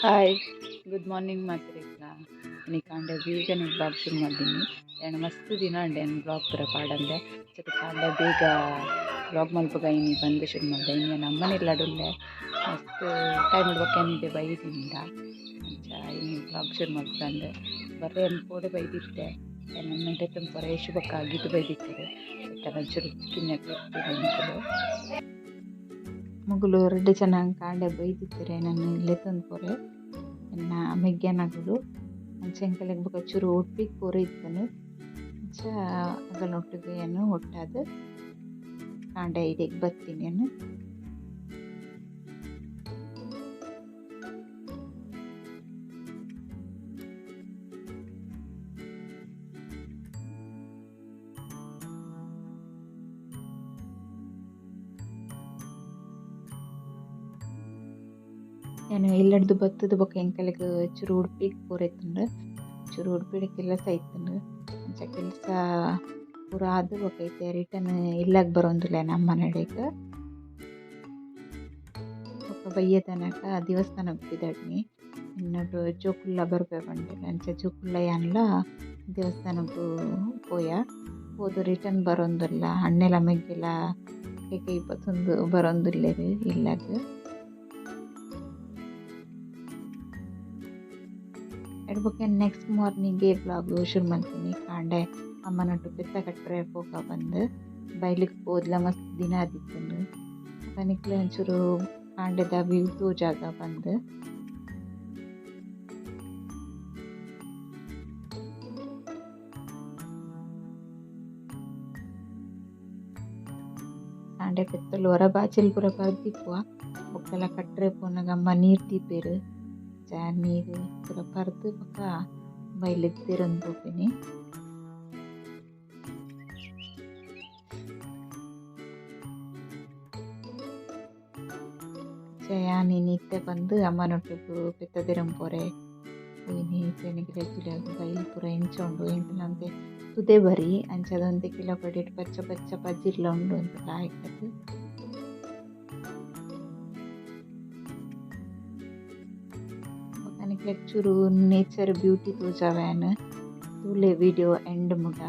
Hi good morning ಮಾತ್ರಿಕ ಕಾಂಡೆ ಬೇಗ ನೀವು ಬ್ಲಾಗ್ ಶುರು ಮಾಡಿದ್ದೀನಿ. ಏನು ಮಸ್ತ್ ದಿನ ಅಂಡೆ ಏನು ಬ್ಲಾಗ್ ಪೂರ ಪಾಡಂದೆ ಜೊತೆ ಕಾಂಡೆ ಬೇಗ ಬ್ಲಾಗ್ ಮಲ್ಪಗ ಇನಿ ಬಂದು ಶುರು ಮಾಡಿದೆ. ಇನ್ನು ನಮ್ಮನೆಲ್ಲ ಅಡುಲ್ಲೆ ಮಸ್ತ್ ಟೈಮ್ ಇಡ್ಬೇಕೇನಿದೆ ಬೈದಿಂದ ಅಂಚ ಇನ್ನು ಬ್ಲಾಗ್ ಶುರು ಮಾಡ್ತಂದೆ ಬರ್ರೆ ಪೋಡೆ ಬೈದಿತ್ತೆ ನನ್ನ ಮೆಂಟೆ ಪೊರೆ ಶುಭಕ್ಕ ಆಗಿದ್ದು ಬೈದಿದ್ದಾರೆ ಯಾಕಂದ್ರೆ ಚುರು ಕಿನ್ನಕ್ಕೆ ಇರ್ತಿದ್ರು ಮುಗುಲು ರೆಡ್ಡಿ ಚೆನ್ನಾಗಿ ಕಾಂಡೆ ಬೈದಿದ್ದಾರೆ ನನ್ನ ಇಲ್ಲೇ ತಂದು ಪೊರೆ ಎನ್ನ ಮೆಗ್ಗ್ಯಾನಗುಲು ಅಂಚೆಂಕಲೆಗ್ ಬೊಕ ಚೂರು ಒಟ್ಟಿಗೆ ಪೂರ ಇತ್ತನು ಅಂಚ ಅಗಲೊಟ್ಟಿಗೆ ಏನು ಒಟ್ಟಾದ ಕಾಂಡೆ ಇಡೆಗ್ ಬತ್ತೀನಿ ಏನು ನಾನು ಇಲ್ಲಡ್ದು ಬತ್ತದ ಬೊಕ ಎಂಕಲೆಗ್ ಚೂರು ಉಡುಪಿಗೆ ಪೂರೈತುಂಡು ಚೂರು ಉಡುಪಿಡ್ ಕೆಲಸ ಐತುಂಡು ಅಂಚ ಕೆಲಸ ಪೂರ ಆದ್ ಬೊಕ ಐತೆ ರಿಟರ್ನ್ ಇಲ್ಲಾಗ್ ಬರೋಂದುಲ್ಲೆ ನಮ್ಮ ನಡೆಗ್ ಬೊಕ ಬಯ್ಯ ತನಕ ದೇವಸ್ಥಾನಕ್ಕೆ ಬಿದ್ದಾಡ್ನಿ ಇನ್ನೊಡು ಜೋಕುಲ್ಲ ಬರ್ಪೆ ಬಂಡೆ ಅಂಚ ಜೋಕುಲ್ಲ ಯಾನ್ಲ ದೇವಸ್ಥಾನಕ್ಕೂ ಪೋಯ ಹೋದು ರಿಟರ್ನ್ ಬರೋಂದುಲ್ಲ ಹಣ್ಣೆಲ ಮೆಗ್ಗೆಲ ಕೈ ಪತ್ತೊಂದು ಬರೋಂದುಲ್ಲೆರ್ ಇಲ್ಲಾಗ್ ಎಡ್ಬೊಕ್ಕೆ ನೆಕ್ಸ್ಟ್ ಮಾರ್ನಿಂಗ್ ಬ್ಲಾಗ್ ಶುರು ಮಾಡ್ತೀನಿ ಕಾಂಡೆ ಅಮ್ಮನೊಟ್ಟು ಪೆತ್ತ ಕಟ್ಟರೆ ಪೋಕ ಬಂದು ಬೈಲಿಗೆ ಹೋದ್ಲ ಮಸ್ತ್ ದಿನ ಆದಿತ್ತಂಡು ಕನಿಕ್ಲೆ ಒಂಚೂರು ಕಾಂಡೆದ ವ್ಯೂ ತೋಜಾಗ ಬಂದು ಕಾಂಡೆ ಪೆತ್ತಲು ಹೊರ ಬಾಚಲ್ ಪೂರ ಪರ್ದಿಪ್ಪುವ ಬೊಕ್ಕೆಲ್ಲ ಕಟ್ಟರೆ ಪೋನಾಗಮ್ಮ ನೀರು ದೀಪೇರು ನೀರು ಪೂರ ಪರ್ದು ಬೊಕ ಬೈಲಿಗೆ ತೆರೊಂದು ಪೋಪಿನಿ ಯಾನಿ ನಿತ್ಯ ಬಂದು ಅಮ್ಮನೊಟ್ಟಿಗೂ ಪೆತ್ತದಿರಂ ಪೊರೆ ಒಯ್ನಿ ಪೆಣಿಗಿಲೆ ತುಲೆ ಬೈಲ್ ಪೂರ ಎಂಚೋಂಡು ಎಂಕುನಂತೆ ತುದೆ ಬರಿ ಅಂಚದೊಂದೆ ಕಿಲೋ ಪಡಿಟ್ ಪಚ್ಚ ಪಚ್ಚ ಪಜ್ಜಿರ್ಲ ಉಂಡು ಅಂತ ಲಾಯ್ಕದು ಬೊಕನಿಕ್ಲೆಗ್ ಚೂರು ನೇಚರ್ ಬ್ಯೂಟಿ ತೋಜಾವ್ಯಾನ್ ತೂಲೆ ವಿಡಿಯೋ ಎಂಡ್ ಮುಟ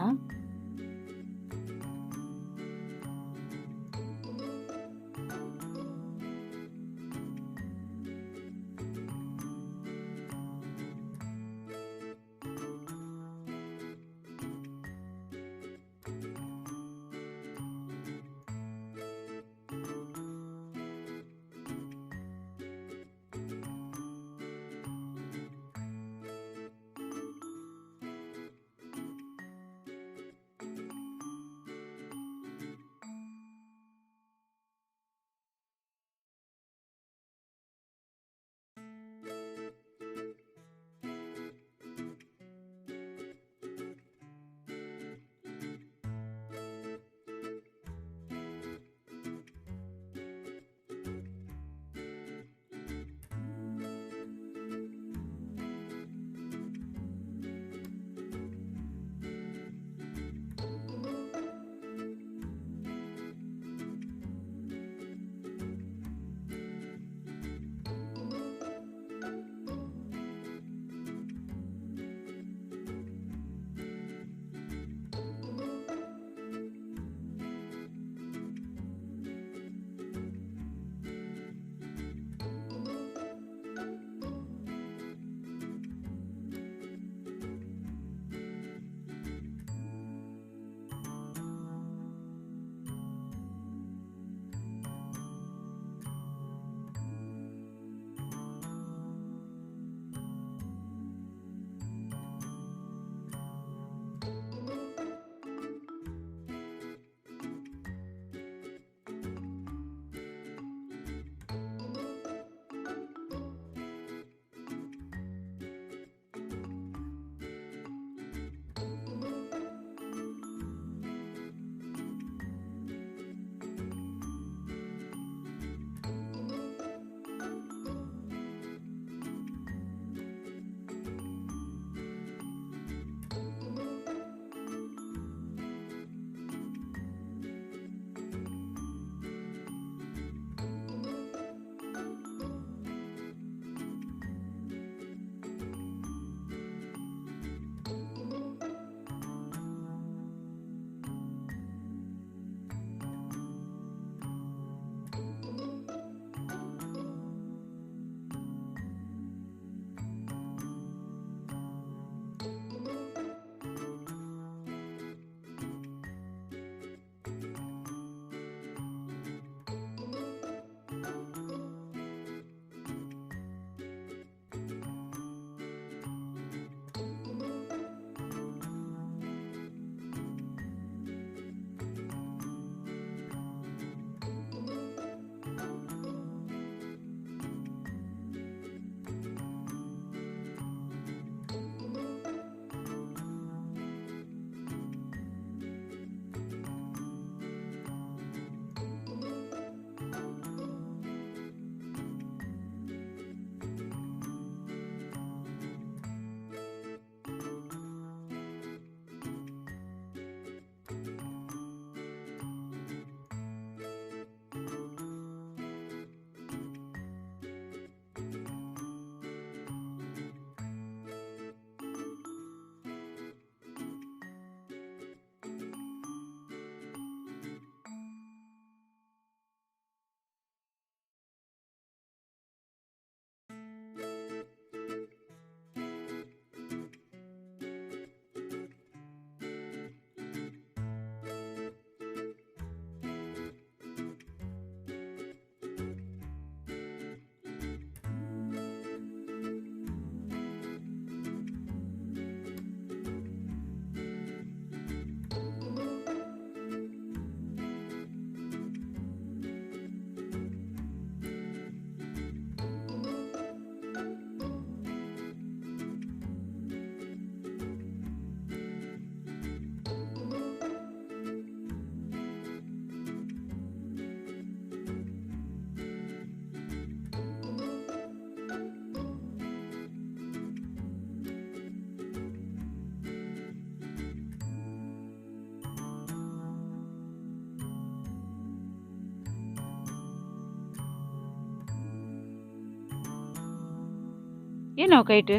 ಏನವು ಕೈಟ್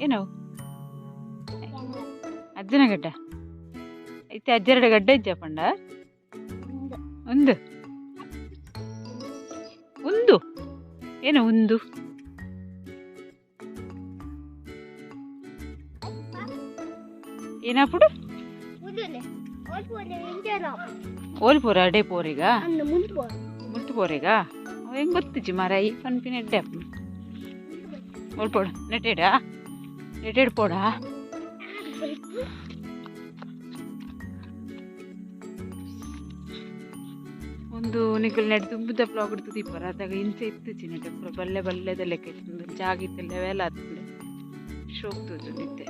ಏನವು ಅಜ್ಜನ ಗಡ್ಡ ಐತೆ ಅಜ್ಜರಡ ಗಡ್ಡ ಇಜ್ಜಪ್ಪಂಡ ಒಂದು ಒಂದು ಏನು ಒಂದು ಏನప్పుడు ಓಲ್ಪೋರ ಅಡೆ ಪೋರಿಗ ಮುಂತು ಪೋರಿಗ ಹೆಂಗ್ ಗೊತ್ತಿಜ್ಜಿ ಮಾರ ಈ ಪನ್ಪಿನ ಎಡ್ಡೆ ಓಲ್ಪೋಡ ನೆಟೆಡಾ ನೆಟೆಡ್ ಪೋಡಾ ಒಂದು ನಿಗಲ್ ನೆಡ್ ತುಂಬದ ಬ್ಲಾಗ್ ಇಡ್ತದೆ ಇಪ್ಪರ ಅದಾಗ ಇಂಚೆ ಇತ್ತಿಜ್ಜಿ ನೆಟ್ಟೆ ಪೂರ ಬಲ್ಲೆ ಬಲ್ಲೆದ ಲೆಕ್ಕ ಇತ್ತು ಜಾಗಿತ್ತೆಲ್ಲ ವೇಲ ಆಗ್ತದೆ ಶೋಕ್ತದೆ ನಿದ್ದೆ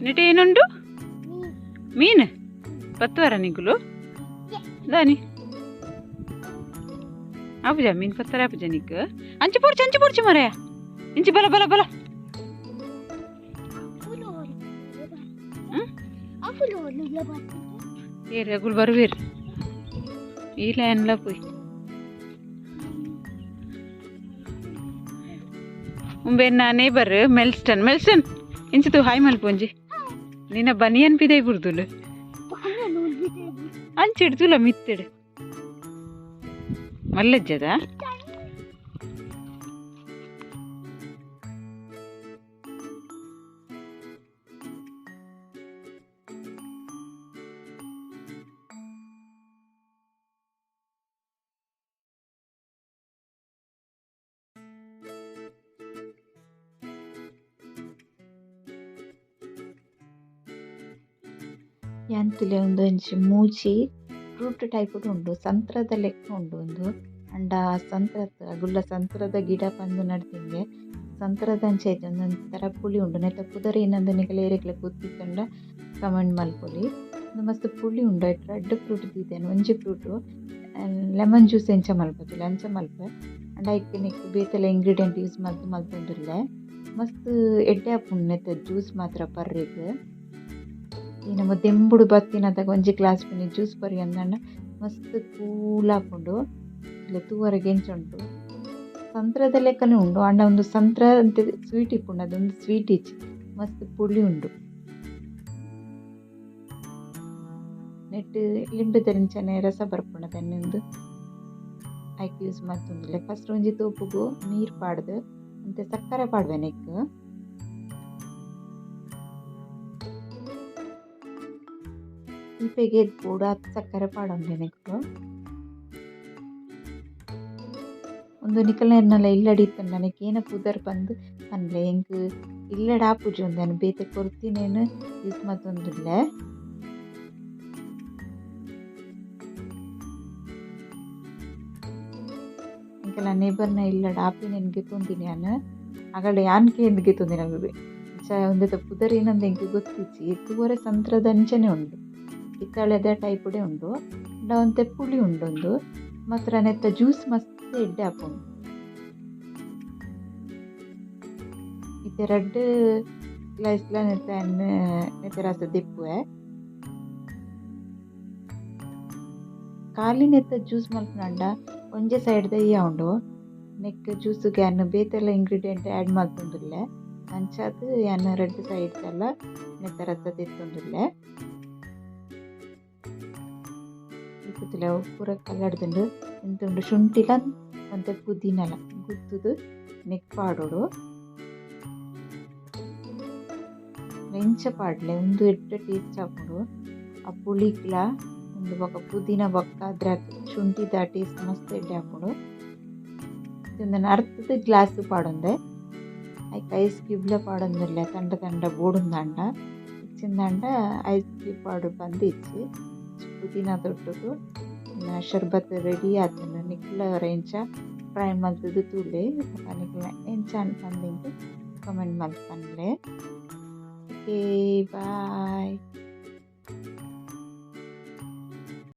ನೆಟೆ ಏನುಂಡು ಮೀನು ಪತ್ತುವರ ನಿಗುಲು ದಾನಿ ಆಪುಜ ಮೀನು ಪತ್ತರ ಆಪುಜ ನಿಕ್ ಅಂಚೆ ಪೋಡ್ಚಿ ಮರೆಯ ಇಂಚಿ ಬಲ ಬಲ ಬಲ ಏರಿ ಅಗುಲ್ ಬರುವೇರಿ ಇಲ್ಲ ಎನ್ಲ ಪೋಯ್ ಉಂಬೆನ್ನ ನೇಬರ್ ಮೆಲ್ಸ್ಟನ್ ಇಂಚಿ ತು ಹಾಯ್ ಮಲ್ಪೊಂಜಿ ನಿನ್ನ ಬನಿಯನ್ ಪಿದೈ ಬುರ್ದುಲು ಅಂಚಿಡ್ತುಲ ಮಿತ್ತೆಡು ಮಲ್ಲಜ್ಜದ ಯಾಂತುಲೆ ಒಂದು ಒಂಜಿ ಮೂಜಿ ಫ್ರೂಟ್ ಟೈಪ್ ಉಂಡು ಸಂತ್ರದ ಲೆಕ್ಕ ಉಂಡು ಒಂದು ಅಂಡ ಸಂತ್ರದ ಗುಲ್ಲ ಸಂತ್ರದ ಗಿಡ ಪಂದು ನಡ್ತಿಂಗೆ ಸಂತ್ರದ ಅಂಚೆ ಐತೆ ಒಂದೊಂಥರ ಪುಳಿ ಉಂಡು ನೆತ್ತ ಪುದರ್ ಏನಂದು ನಿಕಲ್ ಏರೆಗ್ಲ ಕೂತಿತ್ತಂಡ ಕಮೆಂಟ್ ಮಲ್ಪೊಲಿ ಒಂದು ಮಸ್ತ್ ಪುಳಿ ಉಂಡು ಐಟ್ ರಡ್ಡ್ ಫ್ರೂಟ್ ದೀತೇನೆ ಒಂಜಿ ಫ್ರೂಟು ಲೆಮನ್ ಜ್ಯೂಸ್ ಎಂಚ ಮಲ್ಪೊಲಿ ಅಂಚ ಮಲ್ಪ ಅಂಡ ಐಕ್ ನಿಕ್ ಬೇತೆಲ್ಲ ಇಂಗ್ರೀಡಿಯೆಂಟ್ ಯೂಸ್ ಮಲ್ತೊಂದುಲ್ಲೆ ಮಸ್ತ್ ಎಡ್ಡೆ ಆಪುಂಡು ನೆತ್ತ ಜ್ಯೂಸ್ ಮಾತ್ರ ಪರ್ರೆಗ್ ಈ ನಮ್ಮ ದೆಂಬುಡು ಬತ್ತಿನದಾಗ ಒಂಜಿ ಗ್ಲಾಸ್ ಪಿನಿ ಜ್ಯೂಸ್ ಪರಿ ಅಂದಂಡ ಮಸ್ತ್ ಕೂಲ್ ಹಾಕೊಂಡು ಇಲ್ಲ ತೂವರೆಗೆ ಎಂಚುಂಟು ಸಂತ್ರದ ಲೆಕ್ಕನೇ ಉಂಡು ಅಂಡ ಒಂದು ಸಂತ್ರ ಅಂತ ಸ್ವೀಟ್ ಇಪ್ಪುಂಡು ಅದೊಂದು ಸ್ವೀಟ್ ಇಚ್ಚಿ ಮಸ್ತ್ ಪುಳಿ ಉಂಡು ನೆಟ್ ಲಿಂಬೆ ತರಿಂಚನೆ ರಸ ಬರ್ಪುಂಡು ಅದನ್ನೊಂದು ಐಕ್ ಯೂಸ್ ಮಾಡ್ತೊಂದಿಲ್ಲ ಫಸ್ಟ್ ಒಂಜಿ ತೋಪುಗು ನೀರು ಪಾಡ್ದು ಅಂತೆ ಸಕ್ಕರೆ ಪಾಡ್ವೆ ನೆಕ್ ಪೀಪೆಗೆ ಕೂಡ ಸಕ್ಕರೆ ಪಾಡೊಂದೆ ನೆಕ್ಕು ಒಂದು ನಿಕಲ್ನೆರ್ನಲ ಇಲ್ಲಡಿತ್ತಂಡ ನನಗೆ ಏನ ಪುದರ್ ಬಂದು ಪನ್ಲೆ ಎಂಕ್ ಇಲ್ಲಡ ಆಪುಜಿ ಒಂದೇನು ಬೇತೆ ಕೊರ್ತಿನೇನು ಯೂಸ್ ಮತ್ತೊಂದುಲ್ಲೆ ಎಂಕಲ ನೇಬರ್ನ ಇಲ್ಲಡ ಆಪಿ ನೆನ್ಗೆ ತೊಂದಿನಿ ನಾನು ಆಗಡೆ ಯಾನ್ಕೆ ಎಂದ್ಗೆ ತೊಂದಿನ ಒಂದೆತ ಪುದರ್ ಏನಂದ ಎಂಕ್ ಗೊತ್ತಿಚ್ಚಿ ತೂವರೆ ಸಂತ್ರದ ಅಂಚನೆ ಉಂಡು ಕಿತ್ತಳೆದ ಟೈಪುಡೆ ಉಂಡು ಒಂತೆ ಪುಳಿ ಉಂಡೊಂದು ಮಾತ್ರ ನೆತ್ತ ಜ್ಯೂಸ್ ಮಸ್ತ್ ಎಡ್ಡೆ ಹಾಕೊಂಡು ಇತ್ತೆ ರಡ್ಡ್ ಗ್ಲಾಸ್ಲ ನೆತ್ತ ರಸ ದೆಪ್ಪುವೆ ಖಾಲಿ ನೆತ್ತ ಜ್ಯೂಸ್ ಮಲ್ಪನಂಡ ಒಂಜೆ ಸೈಡ್ದ ಉಂಡು ನೆಕ್ ಜ್ಯೂಸ್ಗೆ ಅನ್ನು ಬೇತೆಲ್ಲ ಇಂಗ್ರೀಡಿಯೆಂಟ್ ಆ್ಯಡ್ ಮಲ್ತೊಂದುಲ್ಲೆ ಅಂಚಾದ್ ಅನ್ನು ರಡ್ಡ್ ಸೈಡ್ದೆಲ್ಲ ನೆತ್ತ ರಸ ತೆತ್ತೊಂದುಲ್ಲೆ ಇಪ್ಪತ್ತಿಲ್ಲ ಪೂರ ಕಲ್ಲಡ್ದುಂಡು ಎಂತುಂಡು ಶುಂಠಿಲ ಮತ್ತೆ ಪುದೀನಲ ಗುತ್ತುದು ನೆಕ್ ಪಾಡೋಡು ಎಂಚ ಪಾಡ್ಲೆ ಒಂದು ಎಡ್ಡ ಟೇಸ್ಟ್ ಹಾಕೊಂಡು ಆ ಪುಳಿಕ್ಲ ಒಂದು ಬೊಕ್ಕ ಪುದೀನ ಬೊಕ್ಕ ಅದ್ರಾಕ್ ಶುಂಠಿದ ಟೇಸ್ಟ್ ಮಸ್ತ್ ಎಡ್ಡೆ ಹಾಕೊಂಡು ಇದೊಂದು ಅರ್ಥದ ಗ್ಲಾಸ್ ಪಾಡೊಂದೆ ಐಕ್ ಐಸ್ ಕ್ಯೂಬ್ಲ ಪಾಡೊಂದುಲ್ಲೆ ತಂಡ ತಂಡ ಬೋಡುಂದಾಂಡ ಇಚ್ಚಿಂದಾಂಡ ಐಸ್ ಕ್ಯೂಬ್ ಪಾಡು ಬಂದು ಇಚ್ಚಿ ಪುದೀನ ತೊಟ್ಟುಗು ಶರ್ಬತ್ ರೆಡಿ ಆತನ ನಿಕ್ಲ ರೇಂಚ ಟ್ರೈ ಮಾಡ್ತಿದ್ದು ತೂಲೆ ಮಕ್ಕಳಿಗೆಲ್ಲ ಏನು ಚೆಂದ ಬಂದಿಂಗೆ ಕಮೆಂಟ್ ಮಾಡ್ತಾನಲೆ. Okay bye.